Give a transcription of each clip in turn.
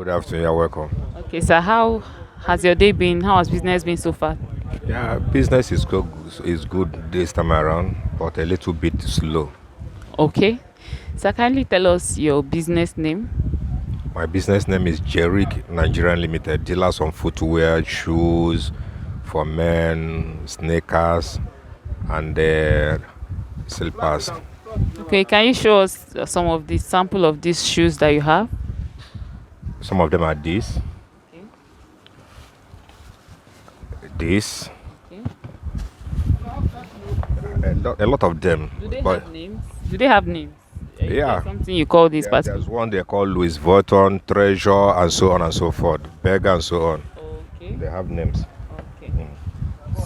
Good afternoon. You're welcome. Okay, so how has your day been? How has business been so far? Yeah, business is good this time around, but a little bit slow. Okay, so kindly tell us your business name. My business name is Jerick Nigerian Limited. Dealers on footwear, shoes for men, sneakers, and slippers. Okay, can you show us some of the sample of these shoes that you have? Some of them are Okay. this, Okay. a lot of them. Do they But have names? Do they have names? Is there yeah, something you call this yeah, particular? there's one they call Louis Vuitton, Treasure, and so on and so forth. Berger and so on. Okay. They have names. Okay.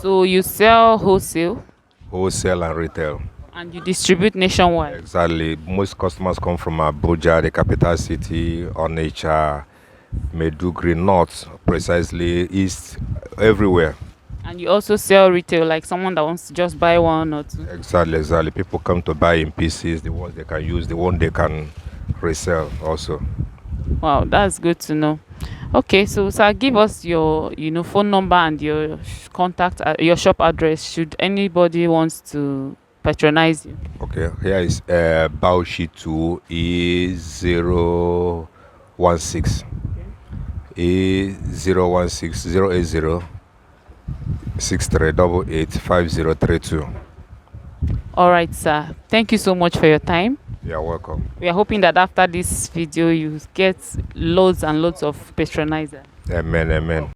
So you sell wholesale Wholesale and retail. and you distribute nationwide. Exactly. Most customers come from Abuja, the capital city, Onitsha, Maiduguri, North, precisely, East, everywhere. And you also sell retail, like someone that wants to just buy one or two. Exactly. People come to buy in pieces, the ones they can use, the one they can resell also. Wow, that's good to know. Okay, so sir, give us your phone number and your contact, your shop address. Should anybody wants to patronize you? Okay, here is Bauchi 2 E016. E016 080 6388 5032. All right, sir. Thank you so much for your time. You're welcome. We are hoping that after this video, you get loads and loads of patronizers. Amen. Amen.